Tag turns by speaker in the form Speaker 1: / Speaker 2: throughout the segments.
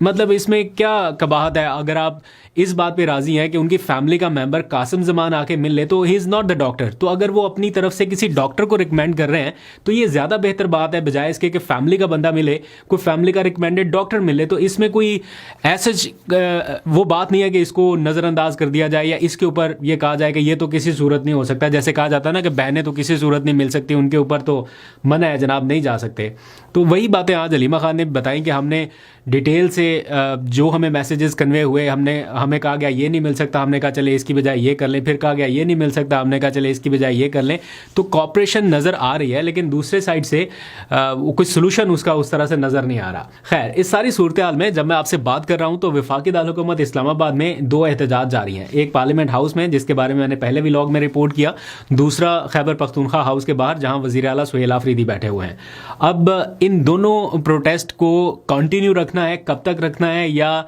Speaker 1: مطلب اس میں کیا قباحت ہے؟ اگر آپ اس بات پہ راضی ہیں کہ ان کی فیملی کا ممبر قاسم زمان آ کے مل لے تو ہی از ناٹ دا ڈاکٹر، تو اگر وہ اپنی طرف سے کسی ڈاکٹر کو ریکمینڈ کر رہے ہیں تو یہ زیادہ بہتر بات ہے بجائے اس کے کہ فیملی کا بندہ ملے، کوئی فیملی کا ریکمینڈڈ ڈاکٹر ملے. تو اس میں کوئی ایسا وہ بات نہیں ہے کہ اس کو نظر انداز کر دیا جائے یا اس کے اوپر یہ کہا جائے کہ یہ تو کسی صورت نہیں ہو سکتا. جیسے کہا جاتا ہے نا کہ بہنیں تو کسی صورت نہیں مل سکتی، ان کے اوپر تو منع ہے جناب، نہیں جا سکتے. تو وہی باتیں آج علیمہ خان نے بتائیں کہ ہم نے ڈیٹیل سے جو ہمیں میسیجز کنوے ہوئے، ہمیں کہا گیا یہ نہیں مل سکتا، ہم نے کہا چلے اس کی بجائے یہ کر لیں، پھر کہا گیا یہ نہیں مل سکتا، ہم نے کہا چلے اس کی بجائے یہ کر لیں. تو کوآپریشن نظر آ رہی ہے، لیکن دوسرے سائڈ سے کچھ سولوشن اس کا اس طرح سے نظر نہیں آ رہا. خیر، اس ساری صورتحال میں جب میں آپ سے بات کر رہا ہوں تو وفاقی دارالحکومت اسلام آباد میں 2 احتجاج جاری ہیں. ایک پارلیمنٹ ہاؤس میں جس کے بارے میں نے پہلے ولاگ میں رپورٹ کیا، دوسرا خیبر پختونخوا ہاؤس کے باہر جہاں وزیر اعلیٰ سہیل آفریدی بیٹھے ہوئے ہیں. اب ان دونوں پروٹیسٹ کو کنٹینیو رکھنا ہے، کب تک رکھنا ہے، یا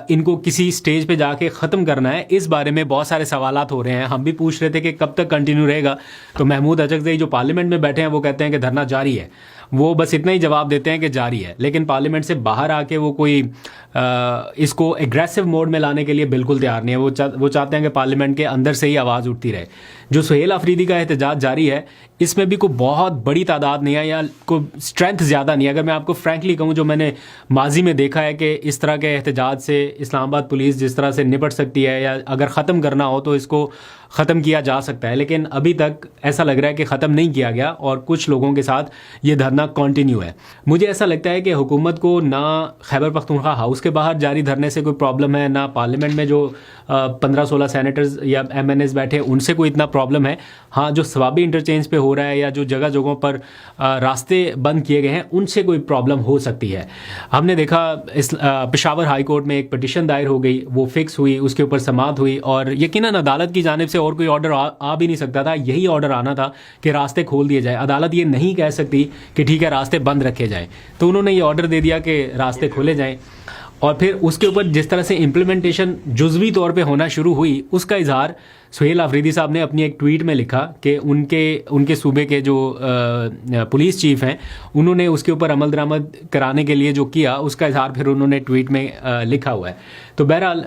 Speaker 1: ان کو کسی سٹیج پہ جا کے ختم کرنا ہے، اس بارے میں بہت سارے سوالات ہو رہے ہیں. ہم بھی پوچھ رہے تھے کہ کب تک کنٹینیو رہے گا، تو محمود اچکزئی جو پارلیمنٹ میں بیٹھے ہیں وہ کہتے ہیں کہ دھرنا جاری ہے. وہ بس اتنا ہی جواب دیتے ہیں کہ جاری ہے، لیکن پارلیمنٹ سے باہر آ کے وہ کوئی اس کو ایگریسو موڈ میں لانے کے لیے بالکل تیار نہیں ہے. وہ چاہتے ہیں کہ پارلیمنٹ کے اندر سے ہی آواز اٹھتی رہے. جو سہیل آفریدی کا احتجاج جاری ہے اس میں بھی کوئی بہت بڑی تعداد نہیں ہے یا کوئی اسٹرینتھ زیادہ نہیں ہے. اگر میں آپ کو فرینکلی کہوں، جو میں نے ماضی میں دیکھا ہے کہ اس طرح کے احتجاج سے اسلام آباد پولیس جس طرح سے نپٹ سکتی ہے یا اگر ختم کرنا ہو تو اس کو ختم کیا جا سکتا ہے، لیکن ابھی تک ایسا لگ رہا ہے کہ ختم نہیں کیا گیا اور کچھ لوگوں کے ساتھ یہ دھرنا کنٹینیو ہے. مجھے ایسا لگتا ہے کہ حکومت کو نہ خیبر پختونخوا ہاؤس کے باہر جاری دھرنے سے کوئی پرابلم ہے، نہ پارلیمنٹ میں جو 15-16 سینیٹرز یا ایم این ایز بیٹھے ان سے کوئی اتنا پرابلم ہے. ہاں، جو سوابی انٹرچینج پہ ہو رہا ہے یا جو جگہ جگہوں پر راستے بند کیے گئے ہیں ان سے کوئی پرابلم ہو سکتی ہے. ہم نے دیکھا پشاور ہائی کورٹ میں ایک پٹیشن دائر ہو گئی، وہ فکس ہوئی، اس کے اوپر سماعت ہوئی اور یقیناً عدالت کی جانب سے اور کوئی آرڈر آ بھی نہیں سکتا تھا. یہی آرڈر آنا تھا کہ راستے کھول دیے جائے. عدالت یہ نہیں کہہ سکتی کہ ٹھیک ہے راستے بند رکھے جائیں، تو انہوں نے یہ آرڈر دے دیا کہ راستے کھولے جائیں. اور پھر اس کے اوپر جس طرح سے امپلیمنٹیشن جزوی طور پہ ہونا شروع ہوئی، اس کا اظہار سہیل آفریدی صاحب نے اپنی ایک ٹویٹ میں لکھا کہ ان کے صوبے کے جو پولیس چیف ہیں انہوں نے اس کے اوپر عمل درآمد کرانے کے لیے جو کیا اس کا اظہار پھر انہوں نے ٹویٹ میں لکھا ہوا ہے. تو بہرحال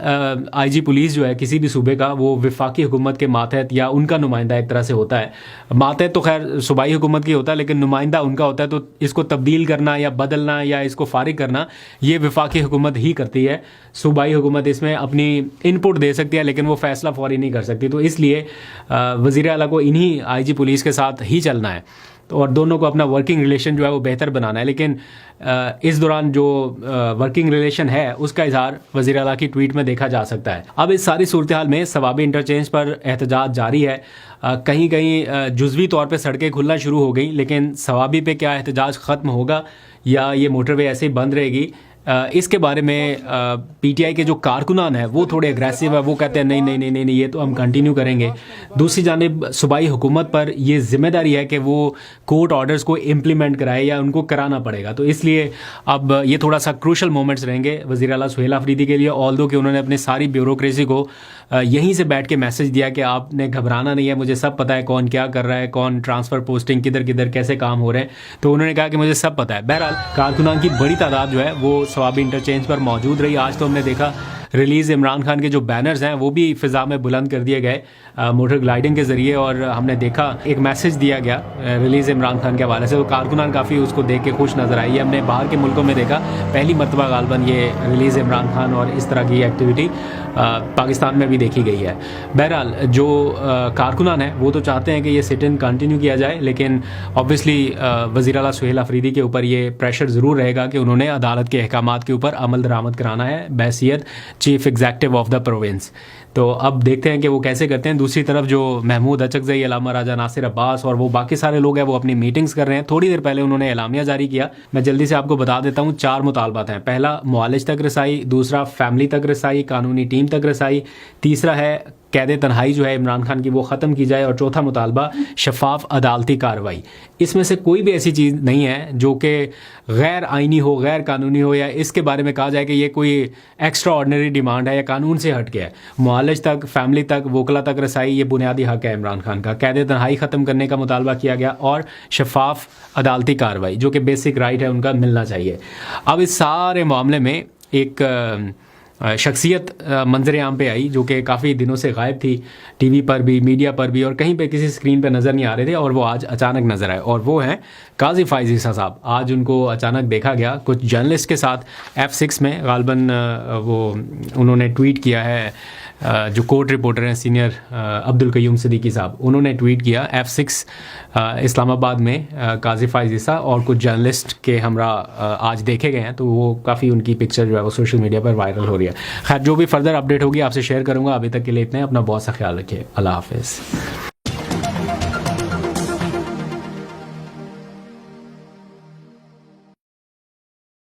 Speaker 1: آئی جی پولیس جو ہے کسی بھی صوبے کا، وہ وفاقی حکومت کے ماتحت یا ان کا نمائندہ ایک طرح سے ہوتا ہے. ماتحت تو خیر صوبائی حکومت کی ہوتا ہے، لیکن نمائندہ ان کا ہوتا ہے. تو اس کو تبدیل کرنا یا بدلنا یا اس کو فارغ کرنا یہ وفاقی حکومت ہی کرتی ہے. صوبائی حکومت اس میں اپنی ان پٹ دے سکتی ہے لیکن وہ فیصلہ فوری نہیں کر سکتی. تو اس لیے وزیر اعلیٰ کو انہی آئی جی پولیس کے ساتھ ہی چلنا ہے اور دونوں کو اپنا ورکنگ ریلیشن جو ہے وہ بہتر بنانا ہے. لیکن اس دوران جو ورکنگ ریلیشن ہے اس کا اظہار وزیر اعلیٰ کی ٹویٹ میں دیکھا جا سکتا ہے. اب اس ساری صورتحال میں سوابی انٹرچینج پر احتجاج جاری ہے. کہیں کہیں جزوی طور پہ سڑکیں کھلنا شروع ہو گئیں، لیکن سوابی پہ کیا احتجاج ختم ہوگا یا یہ موٹر وے ایسے ہی بند رہے گی، اس کے بارے میں پی ٹی آئی کے جو کارکنان ہیں وہ تھوڑے اگریسو ہے. وہ کہتے ہیں نہیں نہیں نہیں نہیں یہ تو ہم کنٹینیو کریں گے. دوسری جانب صوبائی حکومت پر یہ ذمہ داری ہے کہ وہ کورٹ آرڈرز کو امپلیمنٹ کرائے یا ان کو کرانا پڑے گا. تو اس لیے اب یہ تھوڑا سا کروشل مومنٹس رہیں گے وزیر اعلیٰ سہیل آفریدی کے لیے. آلدو کہ انہوں نے اپنے ساری بیوروکریسی کو یہیں سے بیٹھ کے میسج دیا کہ آپ نے گھبرانا نہیں ہے، مجھے سب پتہ ہے کون کیا کر رہا ہے، کون ٹرانسفر پوسٹنگ کدھر کدھر کیسے کام ہو رہے ہیں. تو انہوں نے کہا کہ مجھے سب پتہ ہے. بہرحال کارکنان کی بڑی تعداد جو ہے وہ سوابی انٹرچینج پر موجود رہی. آج تو ہم نے دیکھا ریلیز عمران خان کے جو بینرز ہیں وہ بھی فضا میں بلند کر دیے گئے موٹر گلائڈنگ کے ذریعے، اور ہم نے دیکھا ایک میسج دیا گیا ریلیز عمران خان کے حوالے سے. تو کارکنان کافی اس کو دیکھ کے خوش نظر آئی ہے. ہم نے باہر کے ملکوں میں دیکھا پہلی مرتبہ غالباً یہ ریلیز عمران خان اور اس طرح کی ایکٹیویٹی پاکستان میں بھی دیکھی گئی ہے. بہرحال جو کارکنان ہیں وہ تو چاہتے ہیں کہ یہ سٹ ان کنٹینیو کیا جائے، لیکن آبویسلی وزیر اعلیٰ سہیل آفریدی کے اوپر یہ پریشر ضرور رہے گا کہ انہوں نے عدالت کے احکامات کے اوپر عمل درآمد کرانا ہے بحیثیت chief executive of the province. تو اب دیکھتے ہیں کہ وہ کیسے کرتے ہیں. دوسری طرف جو محمود اچکزئی، علامہ راجہ ناصر عباس اور وہ باقی سارے لوگ ہیں وہ اپنی میٹنگز کر رہے ہیں. تھوڑی دیر پہلے انہوں نے اعلامیہ جاری کیا. میں جلدی سے آپ کو بتا دیتا ہوں. 4 مطالبات ہیں. پہلا معالج تک رسائی، دوسرا فیملی تک رسائی، قانونی ٹیم تک رسائی، تیسرا ہے قید تنہائی جو ہے عمران خان کی وہ ختم کی جائے، اور چوتھا مطالبہ شفاف عدالتی کارروائی. اس میں سے کوئی بھی ایسی چیز نہیں ہے جو کہ غیر آئینی ہو، غیر قانونی ہو، یا اس کے بارے میں کہا جائے کہ یہ کوئی ایکسٹرا آرڈنری ڈیمانڈ ہے یا قانون سے ہٹ کے ہے. معالج تک، فیملی تک، وکلا تک رسائی یہ بنیادی حق ہے عمران خان کا. قید تنہائی ختم کرنے کا مطالبہ کیا گیا اور شفاف عدالتی کارروائی جو کہ بیسک رائٹ ہے ان کا ملنا چاہیے. اب اس سارے معاملے میں ایک شخصیت منظر عام پہ آئی جو کہ کافی دنوں سے غائب تھی، ٹی وی پر بھی، میڈیا پر بھی، اور کہیں پہ کسی اسکرین پہ نظر نہیں آ رہے تھے، اور وہ آج اچانک نظر آئے، اور وہ ہیں قاضی فائز عیسیٰ صاحب. آج ان کو اچانک دیکھا گیا کچھ جرنلسٹ کے ساتھ F6 میں. غالباً وہ انہوں نے ٹویٹ کیا ہے، جو کورٹ رپورٹر ہیں سینئر عبدالقیوم صدیقی صاحب، انہوں نے ٹویٹ کیا F6 اسلام آباد میں قاضی فائز عیسیٰ اور کچھ جرنلسٹ کے ہمراہ آج دیکھے گئے ہیں. تو وہ کافی ان کی پکچر جو ہے وہ سوشل میڈیا پر وائرل ہو رہی ہے. خیر جو بھی فردر اپڈیٹ ہوگی آپ سے شیئر کروں گا. ابھی تک کے لیے اتنا ہے. اپنا بہت سا خیال رکھیے. اللہ حافظ.